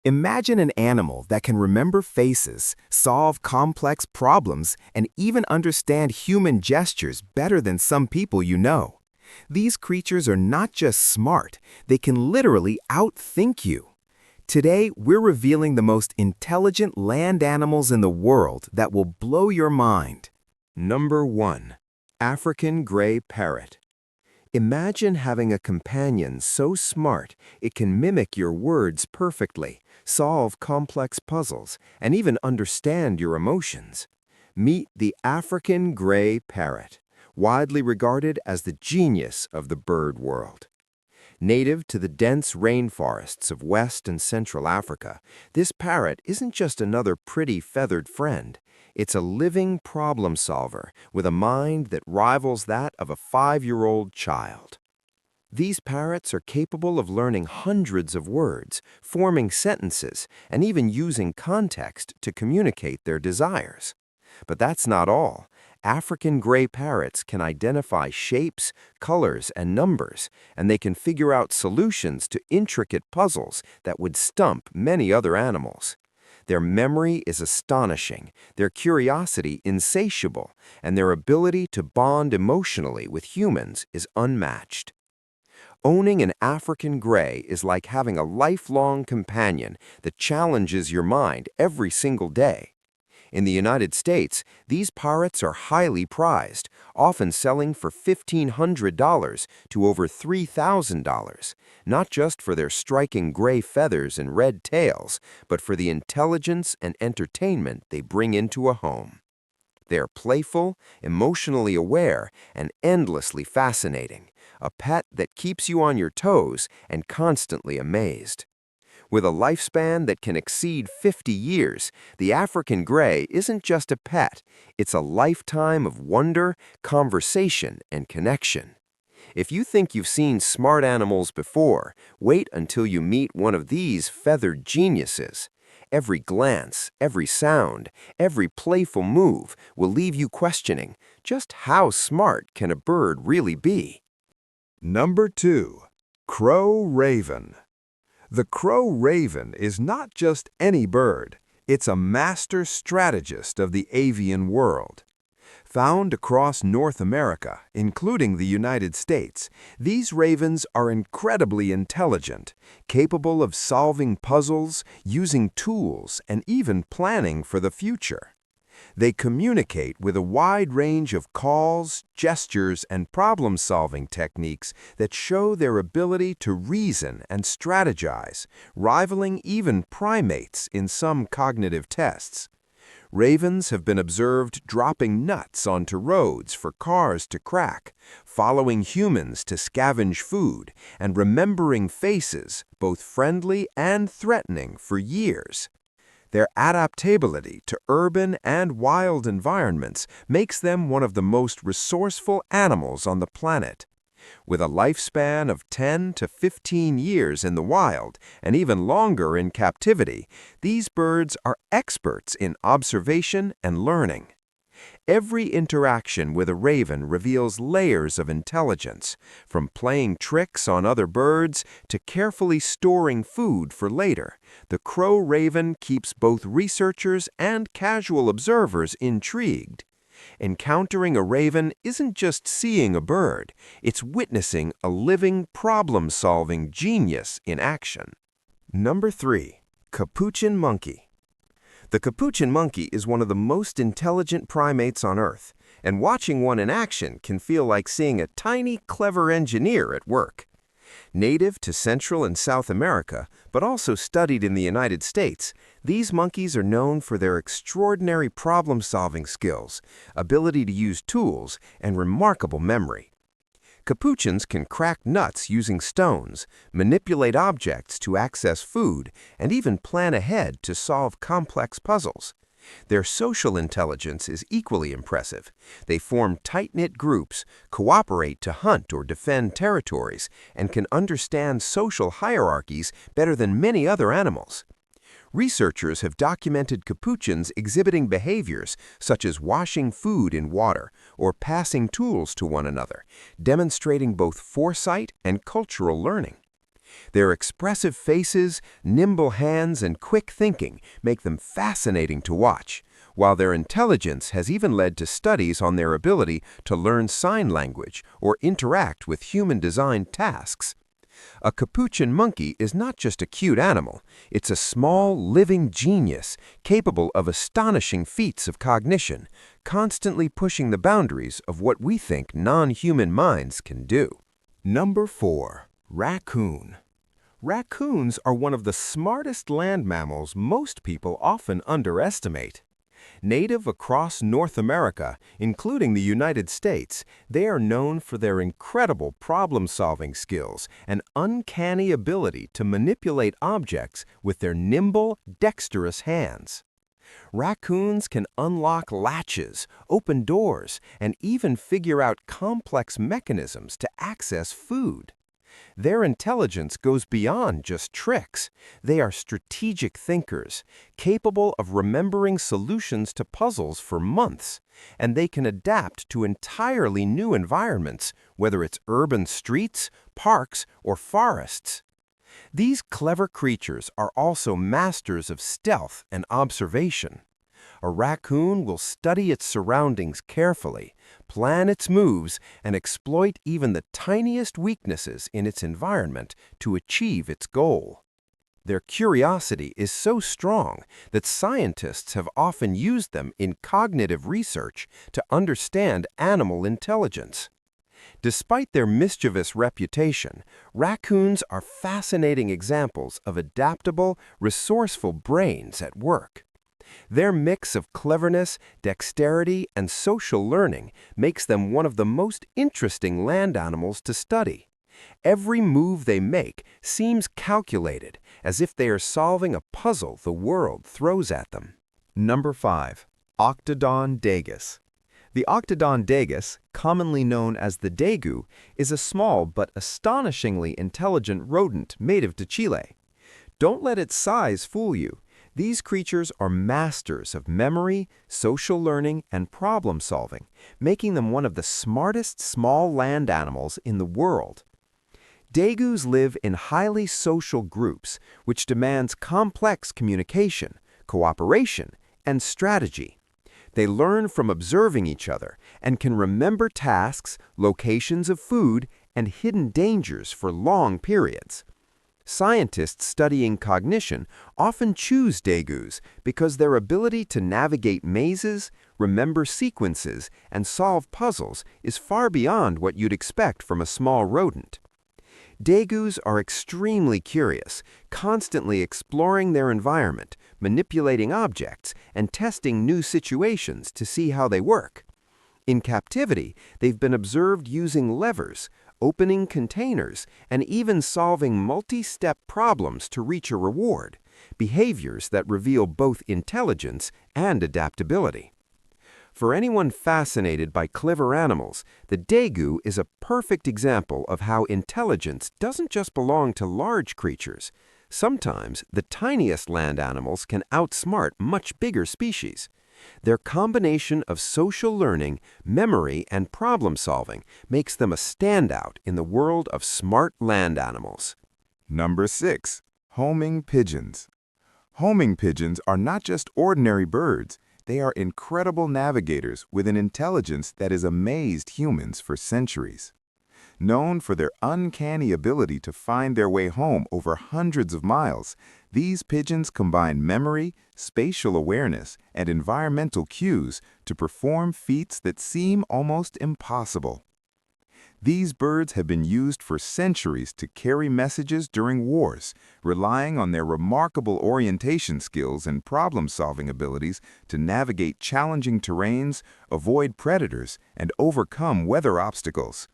Imagine an animal that can remember faces, solve complex problems, and even understand human gestures better than some people you know. These creatures are not just smart, they can literally outthink you. Today, we're revealing the most intelligent land animals in the world that will blow your mind. Number 1. African gray parrot. Imagine having a companion so smart it can mimic your words perfectly, solve complex puzzles, and even understand your emotions. Meet the African gray parrot, widely regarded as the genius of the bird world. Native to the dense rainforests of West and Central Africa, this parrot isn't just another pretty feathered friend. It's a living problem solver with a mind that rivals that of a 5-year-old child. These parrots are capable of learning hundreds of words, forming sentences, and even using context to communicate their desires. But that's not all. African gray parrots can identify shapes, colors, and numbers, and they can figure out solutions to intricate puzzles that would stump many other animals. Their memory is astonishing, their curiosity insatiable, and their ability to bond emotionally with humans is unmatched. Owning an African gray is like having a lifelong companion that challenges your mind every single day. In the United States, these parrots are highly prized, often selling for $1,500 to over $3,000, not just for their striking gray feathers and red tails, but for the intelligence and entertainment they bring into a home. They're playful, emotionally aware, and endlessly fascinating, a pet that keeps you on your toes and constantly amazed. With a lifespan that can exceed 50 years, the African gray isn't just a pet, it's a lifetime of wonder, conversation, and connection. If you think you've seen smart animals before, wait until you meet one of these feathered geniuses. Every glance, every sound, every playful move will leave you questioning, just how smart can a bird really be? Number 2. Crow-raven. The crow-raven is not just any bird, it's a master strategist of the avian world. Found across North America, including the United States, these ravens are incredibly intelligent, capable of solving puzzles, using tools, and even planning for the future. They communicate with a wide range of calls, gestures, and problem-solving techniques that show their ability to reason and strategize, rivaling even primates in some cognitive tests. Ravens have been observed dropping nuts onto roads for cars to crack, following humans to scavenge food, and remembering faces, both friendly and threatening, for years. Their adaptability to urban and wild environments makes them one of the most resourceful animals on the planet. With a lifespan of 10 to 15 years in the wild and even longer in captivity, these birds are experts in observation and learning. Every interaction with a raven reveals layers of intelligence, from playing tricks on other birds to carefully storing food for later. The crow-raven keeps both researchers and casual observers intrigued. Encountering a raven isn't just seeing a bird, it's witnessing a living, problem-solving genius in action. Number 3. Capuchin monkey. The capuchin monkey is one of the most intelligent primates on Earth, and watching one in action can feel like seeing a tiny, clever engineer at work. Native to Central and South America, but also studied in the United States, these monkeys are known for their extraordinary problem-solving skills, ability to use tools, and remarkable memory. Capuchins can crack nuts using stones, manipulate objects to access food, and even plan ahead to solve complex puzzles. Their social intelligence is equally impressive. They form tight-knit groups, cooperate to hunt or defend territories, and can understand social hierarchies better than many other animals. Researchers have documented capuchins exhibiting behaviors such as washing food in water or passing tools to one another, demonstrating both foresight and cultural learning. Their expressive faces, nimble hands, and quick thinking make them fascinating to watch, while their intelligence has even led to studies on their ability to learn sign language or interact with human-designed tasks. A capuchin monkey is not just a cute animal, it's a small, living genius capable of astonishing feats of cognition, constantly pushing the boundaries of what we think non-human minds can do. Number 4. Raccoon. Raccoons are one of the smartest land mammals most people often underestimate. Native across North America, including the United States, they are known for their incredible problem-solving skills and uncanny ability to manipulate objects with their nimble, dexterous hands. Raccoons can unlock latches, open doors, and even figure out complex mechanisms to access food. Their intelligence goes beyond just tricks. They are strategic thinkers, capable of remembering solutions to puzzles for months, and they can adapt to entirely new environments, whether it's urban streets, parks, or forests. These clever creatures are also masters of stealth and observation. A raccoon will study its surroundings carefully, plan its moves, and exploit even the tiniest weaknesses in its environment to achieve its goal. Their curiosity is so strong that scientists have often used them in cognitive research to understand animal intelligence. Despite their mischievous reputation, raccoons are fascinating examples of adaptable, resourceful brains at work. Their mix of cleverness, dexterity, and social learning makes them one of the most interesting land animals to study. Every move they make seems calculated, as if they are solving a puzzle the world throws at them. Number 5. Octodon dagus. The Octodon dagus, commonly known as the dagu, is a small but astonishingly intelligent rodent native to Chile. Don't let its size fool you. These creatures are masters of memory, social learning, and problem-solving, making them one of the smartest small land animals in the world. Dagus live in highly social groups, which demands complex communication, cooperation, and strategy. They learn from observing each other and can remember tasks, locations of food, and hidden dangers for long periods. Scientists studying cognition often choose dagus because their ability to navigate mazes, remember sequences, and solve puzzles is far beyond what you'd expect from a small rodent. Dagus are extremely curious, constantly exploring their environment, manipulating objects, and testing new situations to see how they work. In captivity, they've been observed using levers, opening containers, and even solving multi-step problems to reach a reward, behaviors that reveal both intelligence and adaptability. For anyone fascinated by clever animals, the dagu is a perfect example of how intelligence doesn't just belong to large creatures. Sometimes the tiniest land animals can outsmart much bigger species. Their combination of social learning, memory, and problem-solving makes them a standout in the world of smart land animals. Number 6. Homing pigeons. Homing pigeons are not just ordinary birds. They are incredible navigators with an intelligence that has amazed humans for centuries. Known for their uncanny ability to find their way home over hundreds of miles, these pigeons combine memory, spatial awareness, and environmental cues to perform feats that seem almost impossible. These birds have been used for centuries to carry messages during wars, relying on their remarkable orientation skills and problem-solving abilities to navigate challenging terrains, avoid predators, and overcome weather obstacles.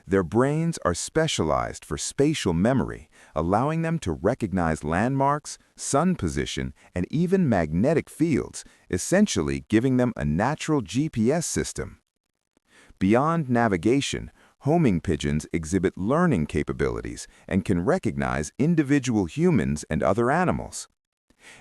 Their brains are specialized for spatial memory, allowing them to recognize landmarks, sun position, and even magnetic fields, essentially giving them a natural GPS system. Beyond navigation, homing pigeons exhibit learning capabilities and can recognize individual humans and other animals.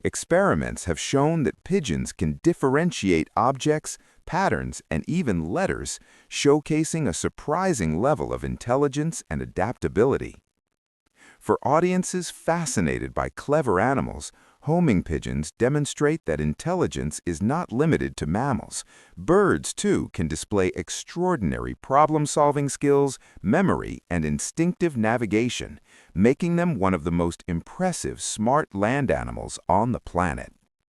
Experiments have shown that pigeons can differentiate objects, patterns, and even letters, showcasing a surprising level of intelligence and adaptability. For audiences fascinated by clever animals, homing pigeons demonstrate that intelligence is not limited to mammals. Birds, too, can display extraordinary problem-solving skills, memory, and instinctive navigation, making them one of the most impressive smart land animals on the planet.